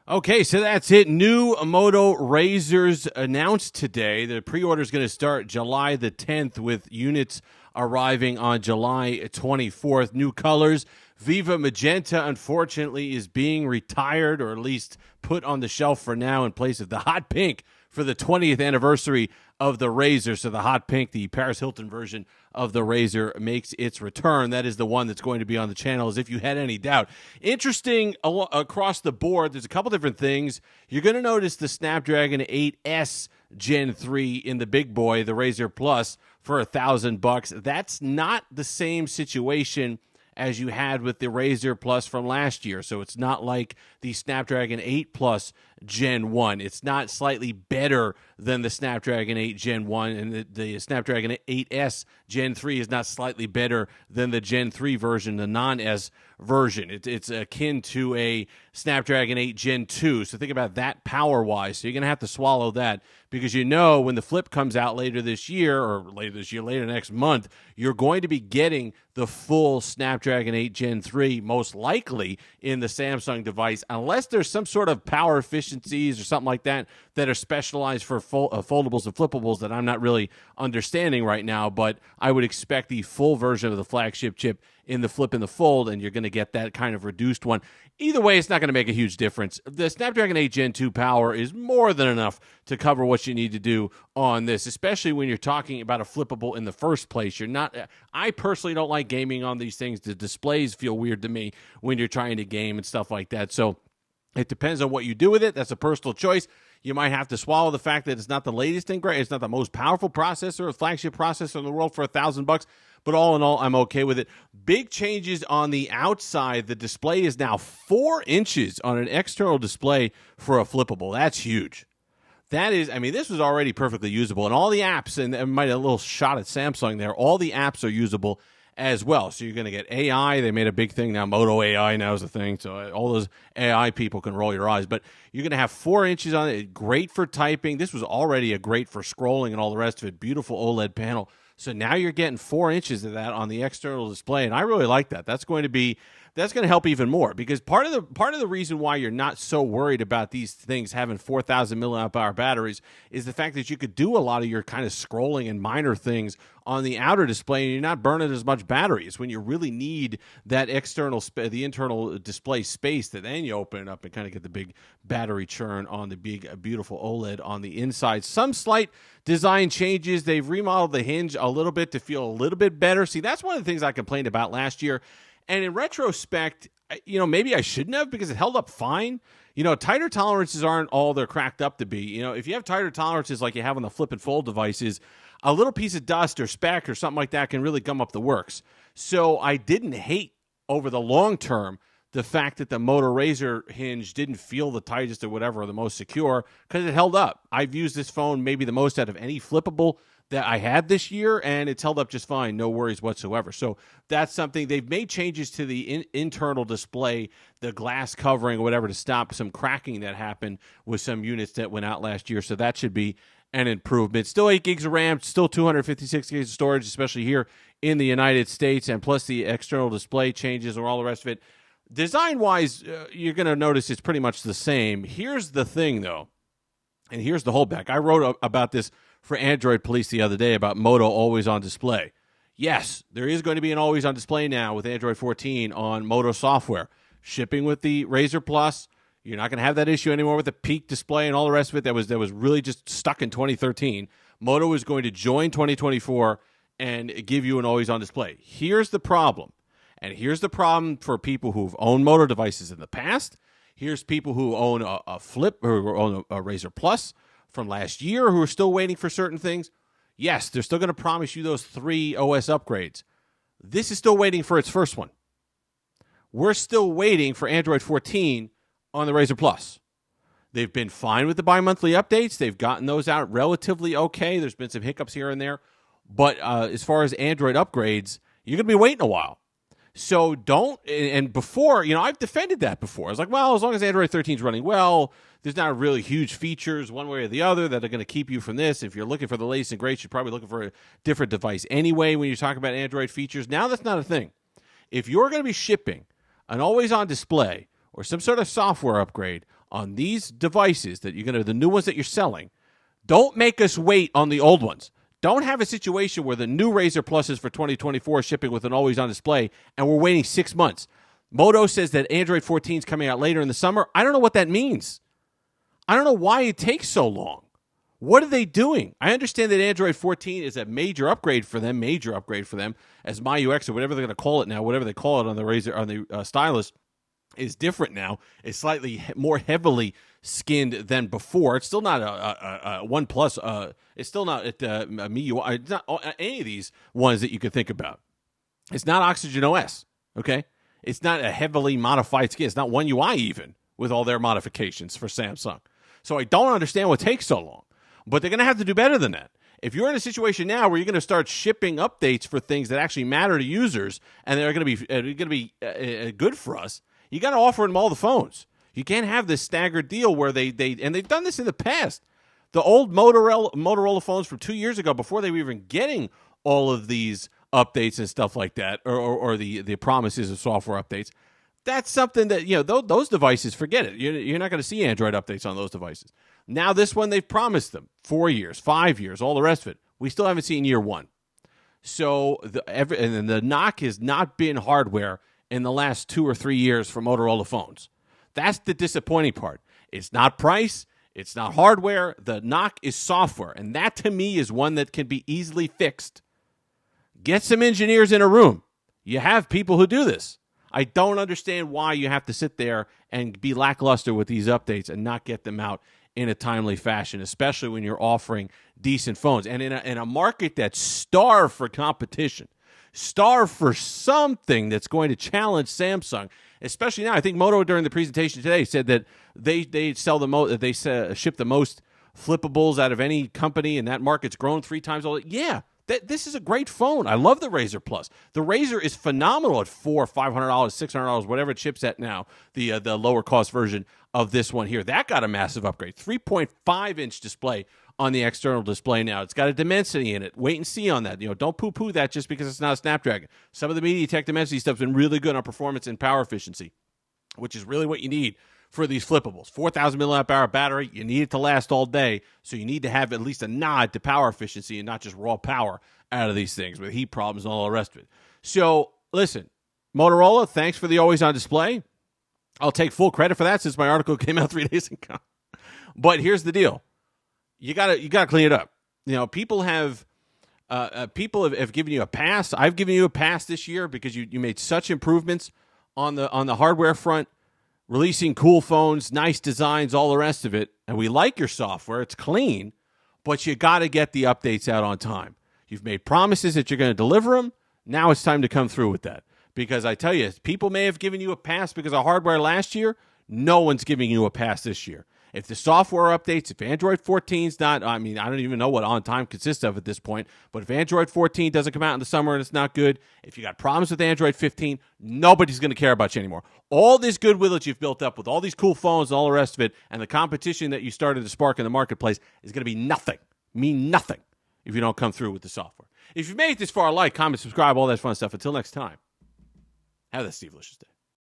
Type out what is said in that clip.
Okay, so that's it. New Moto Razors announced today. The pre-order is going to start July the 10th with units arriving on July 24th. New colors. Viva Magenta, unfortunately, is being retired or at least put on the shelf for now in place of the hot pink for the 20th anniversary of the Razr. So the hot pink, the Paris Hilton version of the Razr, makes its return. That is the one that's going to be on the channel, as if you had any doubt. Interesting across the board, there's a couple different things. You're going to notice the Snapdragon 8S Gen 3 in the big boy, the Razr Plus, for $1,000. That's not the same situation as you had with the Razr Plus from last year. So it's not like the Snapdragon 8 Plus Gen 1. It's not slightly better than the Snapdragon 8 Gen 1, and the Snapdragon 8S Gen 3 is not slightly better than the Gen 3 version, the non-S version. It's akin to a Snapdragon 8 Gen 2. So think about that power-wise. So you're going to have to swallow that, because you know when the Flip comes out later next month, you're going to be getting the full Snapdragon 8 Gen 3, most likely in the Samsung device, unless there's some sort of power efficiencies or something like that that are specialized for foldables and flippables that I'm not really understanding right now. But I would expect the full version of the flagship chip in the Flip and the Fold, and you're going to get that kind of reduced one. Either way, it's not going to make a huge difference. The Snapdragon 8 Gen 2 power is more than enough to cover what you need to do on this, especially when you're talking about a flippable in the first place. I personally don't like gaming on these things. The displays feel weird to me when you're trying to game and stuff like that. So it depends on what you do with it. That's a personal choice. You might have to swallow the fact that it's not the latest and great. It's not the most powerful processor or flagship processor in the world for $1,000. But all in all, I'm okay with it. Big changes on the outside. The display is now 4 inches on an external display for a flippable. That's huge. That is, this was already perfectly usable. And all the apps, and I might have a little shot at Samsung there, all the apps are usable as well. So you're going to get AI. They made a big thing now. Moto AI now is a thing. So all those AI people can roll your eyes. But you're going to have 4 inches on it. Great for typing. This was already a great for scrolling and all the rest of it. Beautiful OLED panel. So now you're getting 4 inches of that on the external display, and I really like that. That's going to help even more, because part of the reason why you're not so worried about these things having 4,000 milliamp hour batteries is the fact that you could do a lot of your kind of scrolling and minor things on the outer display, and you're not burning as much batteries when you really need that the internal display space. That then you open it up and kind of get the big battery churn on the big, beautiful OLED on the inside. Some slight design changes. They've remodeled the hinge a little bit to feel a little bit better. See, that's one of the things I complained about last year. And in retrospect, maybe I shouldn't have, because it held up fine. Tighter tolerances aren't all they're cracked up to be. If you have tighter tolerances like you have on the Flip and Fold devices, a little piece of dust or speck or something like that can really gum up the works. So I didn't hate, over the long term, the fact that the Moto Razr hinge didn't feel the tightest or whatever, or the most secure, because it held up. I've used this phone maybe the most out of any flippable that I had this year, and it's held up just fine. No worries whatsoever. So that's something. They've made changes to the internal display, the glass covering or whatever, to stop some cracking that happened with some units that went out last year. So that should be an improvement. Still 8 gigs of RAM, still 256 gigs of storage, especially here in the United States, and plus the external display changes or all the rest of it. Design-wise, you're going to notice it's pretty much the same. Here's the thing, though, and here's the holdback. I wrote about this for Android Police the other day about Moto Always On Display. Yes, there is going to be an Always On Display now with Android 14 on Moto software. Shipping with the Razr Plus, you're not going to have that issue anymore with the peak display and all the rest of it that was really just stuck in 2013. Moto is going to join 2024 and give you an Always On Display. Here's the problem. And here's the problem for people who've owned Moto devices in the past. Here's people who own a Flip or who own a Razr Plus from last year who are still waiting for certain things. Yes, they're still going to promise you those 3 OS upgrades. This is still waiting for its first one. We're still waiting for Android 14 on the Razr Plus. They've been fine with the bi-monthly updates. They've gotten those out relatively okay. There's been some hiccups here and there. But as far as Android upgrades, you're going to be waiting a while. So don't, and before, I've defended that before. I was like, well, as long as Android 13 is running well, there's not really huge features one way or the other that are going to keep you from this. If you're looking for the latest and greatest, you're probably looking for a different device anyway when you're talking about Android features. Now that's not a thing. If you're going to be shipping an always-on display or some sort of software upgrade on these devices that you're going to, the new ones that you're selling, don't make us wait on the old ones. Don't have a situation where the new Razr Pluses for 2024 shipping with an always-on display, and we're waiting 6 months. Moto says that Android 14 is coming out later in the summer. I don't know what that means. I don't know why it takes so long. What are they doing? I understand that Android 14 is a major upgrade for them, as MyUX or whatever they're going to call it now, whatever they call it on the Razr, on the stylus, is different now. It's slightly more heavily skinned than before. It's still not a OnePlus. It's still not a MIUI. It's not any of these ones that you could think about. It's not Oxygen OS, okay? It's not a heavily modified skin. It's not One UI even, with all their modifications for Samsung. So I don't understand what takes so long. But they're going to have to do better than that. If you're in a situation now where you're going to start shipping updates for things that actually matter to users and they're going to be good for us, you got to offer them all the phones. You can't have this staggered deal where they've done this in the past. The old Motorola phones from 2 years ago, before they were even getting all of these updates and stuff like that, or the promises of software updates, that's something that, those devices, forget it. You're not going to see Android updates on those devices. Now this one, they've promised them 4 years, 5 years, all the rest of it. We still haven't seen year one. So the knock has not been hardware in the last 2 or 3 years for Motorola phones. That's the disappointing part. It's not price. It's not hardware. The knock is software. And that, to me, is one that can be easily fixed. Get some engineers in a room. You have people who do this. I don't understand why you have to sit there and be lackluster with these updates and not get them out in a timely fashion, especially when you're offering decent phones. And in a market that's starved for competition, starved for something that's going to challenge Samsung, especially now. I think Moto, during the presentation today, said that they ship the most flippables out of any company, and that market's grown 3 times all. Yeah, this is a great phone. I love the Razr Plus. The Razr is phenomenal at $400, $500, $600, whatever it ships at now, the lower cost version of this one here. That got a massive upgrade. 3.5-inch display on the external display now. It's got a Dimensity in it. Wait and see on that. Don't poo-poo that just because it's not a Snapdragon. Some of the MediaTek Dimensity stuff's been really good on performance and power efficiency, which is really what you need for these flippables. 4,000 milliamp hour battery. You need it to last all day, so you need to have at least a nod to power efficiency and not just raw power out of these things with heat problems and all the rest of it. So, listen, Motorola, thanks for the always-on display. I'll take full credit for that since my article came out 3 days ago. But here's the deal. You gotta clean it up. People have given you a pass. I've given you a pass this year because you made such improvements on the hardware front, releasing cool phones, nice designs, all the rest of it. And we like your software. It's clean, but you got to get the updates out on time. You've made promises that you're going to deliver them. Now it's time to come through with that. Because I tell you, people may have given you a pass because of hardware last year. No one's giving you a pass this year. If the software updates, if Android 14's not, I don't even know what on time consists of at this point, but if Android 14 doesn't come out in the summer and it's not good, if you got problems with Android 15, nobody's going to care about you anymore. All this goodwill that you've built up with all these cool phones and all the rest of it, and the competition that you started to spark in the marketplace is going to be nothing, mean nothing, if you don't come through with the software. If you've made it this far, like, comment, subscribe, all that fun stuff. Until next time, have a Steve-licious day.